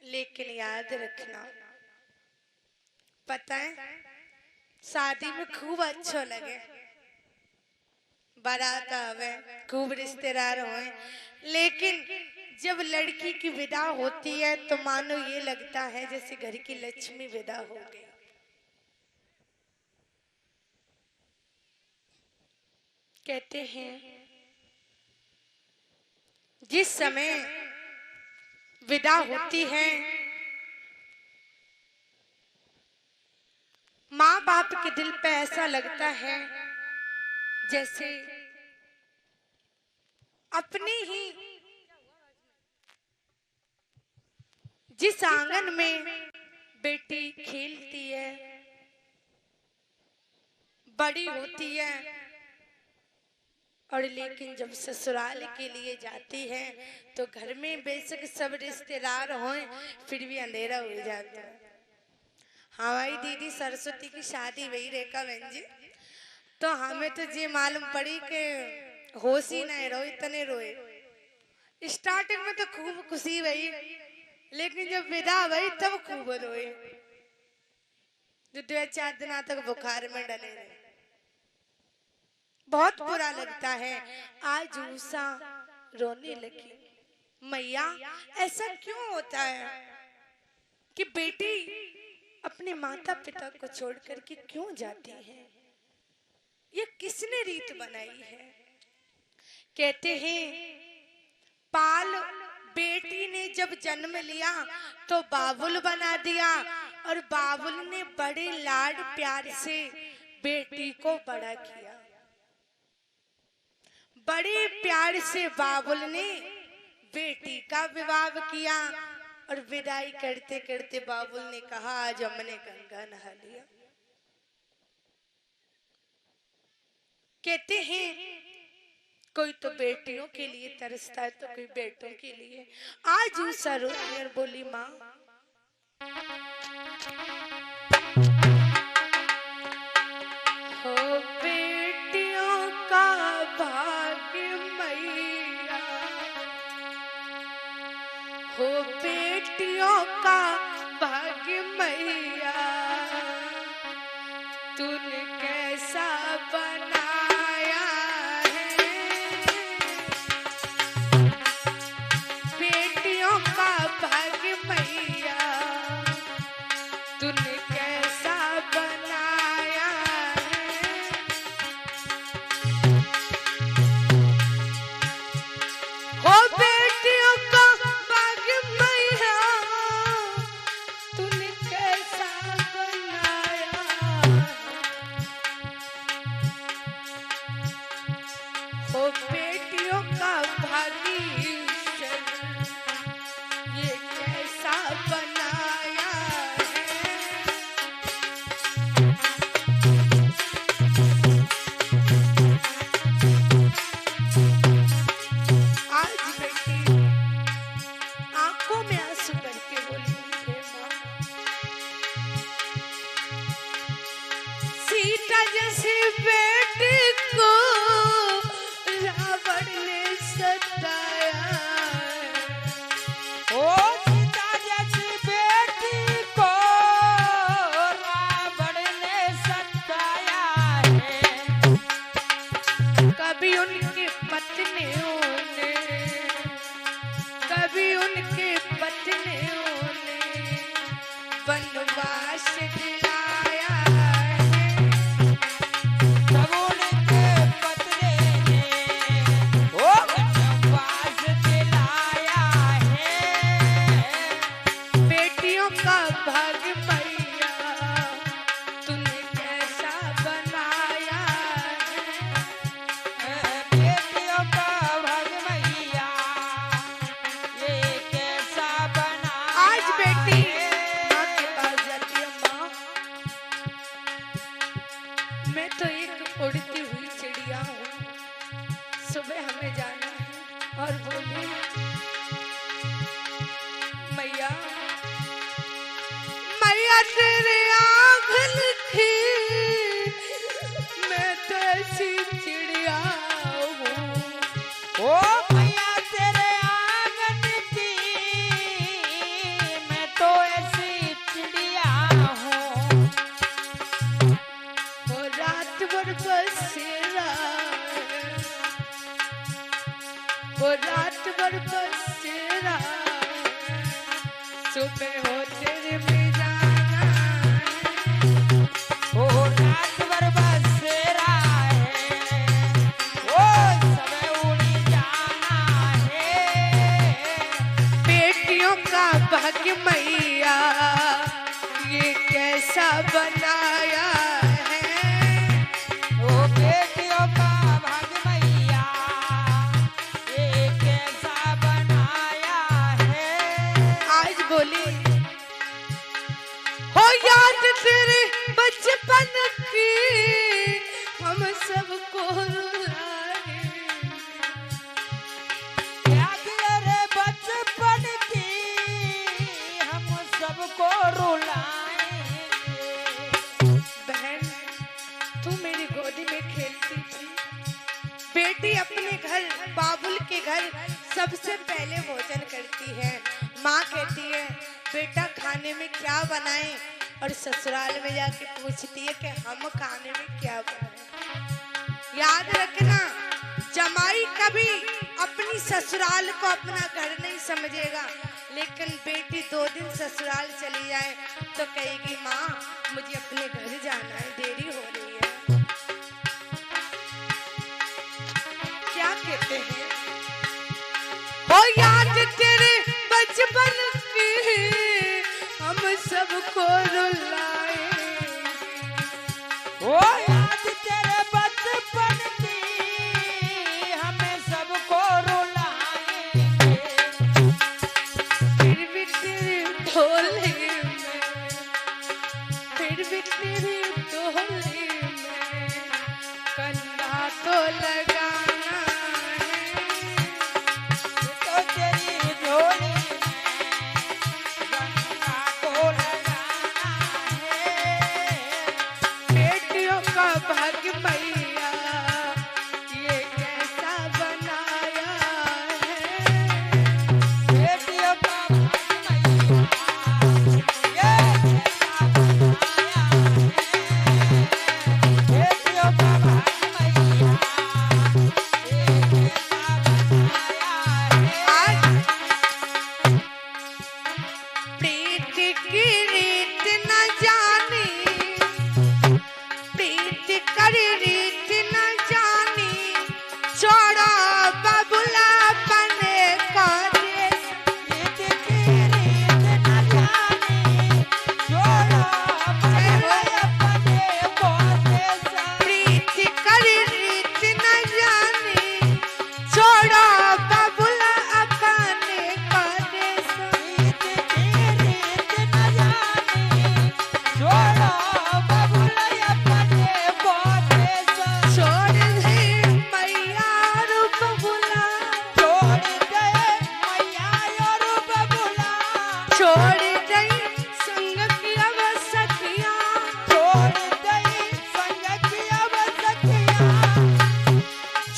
Speaker 1: लेकिन याद रखना, पता है शादी में खूब अच्छा लगे, बारात आवे, खूब रिश्तेदार होए, लेकिन जब लड़की की विदा होती है तो मानो ये लगता है जैसे घर की लक्ष्मी विदा हो गई। कहते हैं जिस समय विदा होती है, माँ बाप के दिल पे ऐसा लगता है जैसे अपने ही जिस आंगन में बेटी खेलती है, बड़ी होती है, और लेकिन जब ससुराल के लिए जाती है तो घर में बेशक सब रिश्तेदार हों फिर भी अंधेरा हो जाता है। हमारी दीदी सरस्वती की शादी वही रेखा बहन जी, तो हमें तो ये मालूम पड़ी कि होश ही नहीं रोए, इतने रोए। स्टार्टिंग में तो खूब खुशी भई, लेकिन जब विदा भई तब खूब रोए। जो 2-4 दिन तक बुखार में डले रहे, बहुत बुरा लगता है। आज उषा रोने लगी, मैया ऐसा क्यों होता है कि बेटी अपने माता पिता को छोड़कर के क्यों जाती है? ये किसने रीत बनाई है? कहते हैं पाल बेटी ने जब जन्म लिया तो बाबुल बना दिया, और बाबुल ने बड़े लाड प्यार से बेटी को बड़ा किया। बड़े प्यार से बाबुल ने बेटी का विवाह किया, और विदाई करते करते बाबुल ने कहा आज हमने गंगा नहा लिया। कहते हैं कोई तो बेटियों के लिए तरसता है तो कोई बेटों के लिए। आज उषा रोई और बोली माँ हो बेटियों का भाग्य मैया, हो बेटियों का भाग्य मैया, तूने कैसा बनाया है। बेटियों का भाग्य मैया, तूने कैसा बनाया है। हो बेटियों का भाग्य मैया, तूने कैसा बनाया है। हो बेटियों का भाग्य ये कैसा बनाया है। आज बेटी आंखों में आंसू करके बोली हे माँ, सीता जैसी बेटी को रावण ने सताया है।
Speaker 2: ओ सीता जैसी बेटी को रावण ने सताया है।
Speaker 1: कभी उनके पत्नियों ने, कभी उनके पत्नियों ने वनवास दिलाया है।
Speaker 2: तब उनके पत्नी ने ओ वनवास दिलाया है।
Speaker 1: बेटियों का भाग्य मैया, तूने कैसा बनाया है।
Speaker 2: बेटियों का भाग्य मैया ये कैसा बनाया
Speaker 1: आज बेटी
Speaker 2: है।
Speaker 1: माँ के पास जाती है। माँ मैं तो एक उड़ती हुई चिड़िया हूँ, सुबह हमें जाना है। और बोली मैया मैया तेरे आँख लिखी, मैं तो ऐसी चिड़िया हूँ।
Speaker 2: ओ मैया तेरे आंगन की मैं तो ऐसी चिड़िया हूँ।
Speaker 1: वो रात भर बसेरा, वो रात भर बसेरा, सुबह हो तेरे में जाना है।
Speaker 2: ओ रात भर बसेरा है। ओ समय उड़ी जाना है।
Speaker 1: बेटियों का भाग्य मैया ये कैसा बनाया है।
Speaker 2: ओ बेटियों का भाग्य मैया ये कैसा बनाया है।
Speaker 1: आज बोली तेरे बचपन की हम सबको रुलाए।
Speaker 2: याद तेरे बचपन की हम सबको रुलाएंगे।
Speaker 1: बहन, तू मेरी गोदी में खेलती थी। बेटी अपने घर बाबुल के घर सबसे पहले भोजन करती है। माँ कहती है बेटा खाने में क्या बनाएं, और ससुराल में जाके पूछती है कि हम खाने में क्या बनाएं। याद रखना, जमाई कभी अपनी ससुराल को अपना घर नहीं समझेगा, लेकिन बेटी 2 दिन ससुराल चली जाए तो कहेगी माँ मुझे अपने घर जाना है, देरी हो रही है। क्या कहते हैं? ओ याद तेरे बचपन की हम सबको रुलाए।
Speaker 2: ओ याद तेरे बचपन की हमें सबको रुलाएंगे।
Speaker 1: फिर भी तेरे ढोले में, फिर भी तेरे ढोले में कंधा तो लगाना है।
Speaker 2: तो तेरी झोली में गंगा को लगाना है।
Speaker 1: बेटियों का भाग्य मैया ये कैसा बनाया है।
Speaker 2: बेटियों का भाग्य मैया ये कैसा बनाया है। बेटियों का भाग्य मैया ये कैसा बनाया
Speaker 1: आज
Speaker 2: है।
Speaker 1: प्रीत की रीत न जानी, प्रीत कर रीत न जानी, छोड़ो बबुला बने को देश।
Speaker 2: रीत की रीत न जानी, छोड़ो बबुला अपने को देश।
Speaker 1: प्रीत कर रीत न जानी, छोड़ो बबुला अपने को देश।
Speaker 2: रीत की रीत न जानी, छोड़ो बबुला अपने को देश।
Speaker 1: छोड़ दे मैया रूप बुला,
Speaker 2: छोड़ दे मैया और बबुला।
Speaker 1: छोड़ दे संग की अब सखियां,
Speaker 2: छोड़ दे संग की अब सखियां।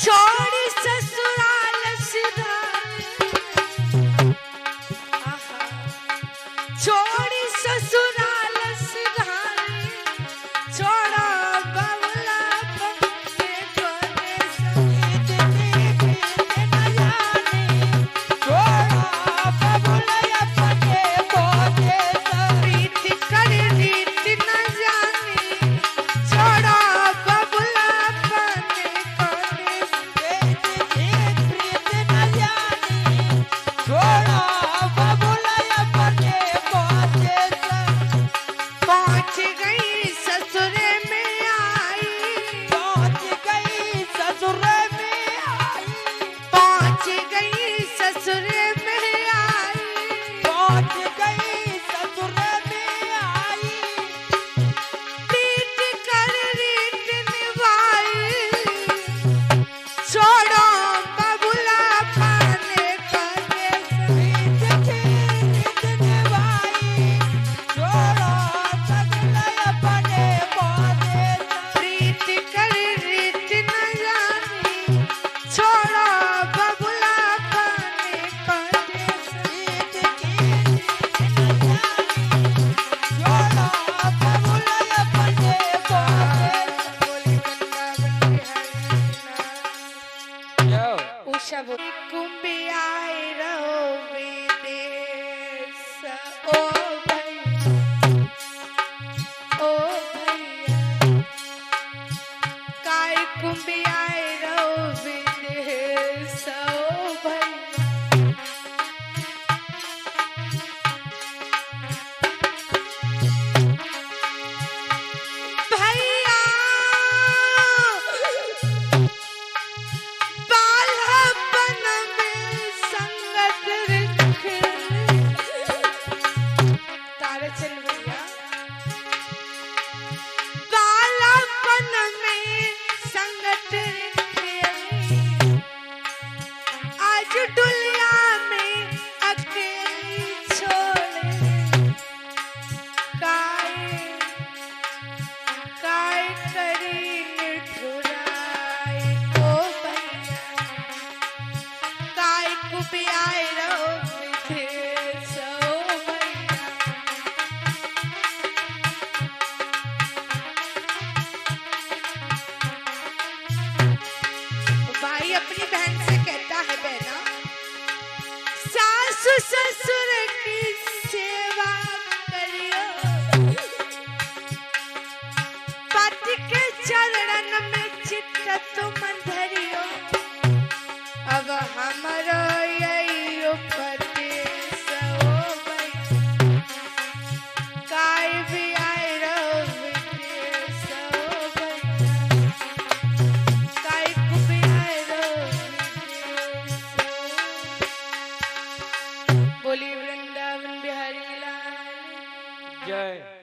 Speaker 1: छोड़ ससुराल सिधारे। आहा, छोड़ ससुराल सिधारे, छोड़ो बबुला बने को देश।
Speaker 2: रीत की रीत न जानी, छोड़ो बबुला अपने को देश।
Speaker 1: प्रीत कर रीत न जानी, छोड़ो बबुला बने को देश।
Speaker 2: रीत की रीत न जानी, छोड़ो बबुला अपने को देश।
Speaker 1: पहुंच गई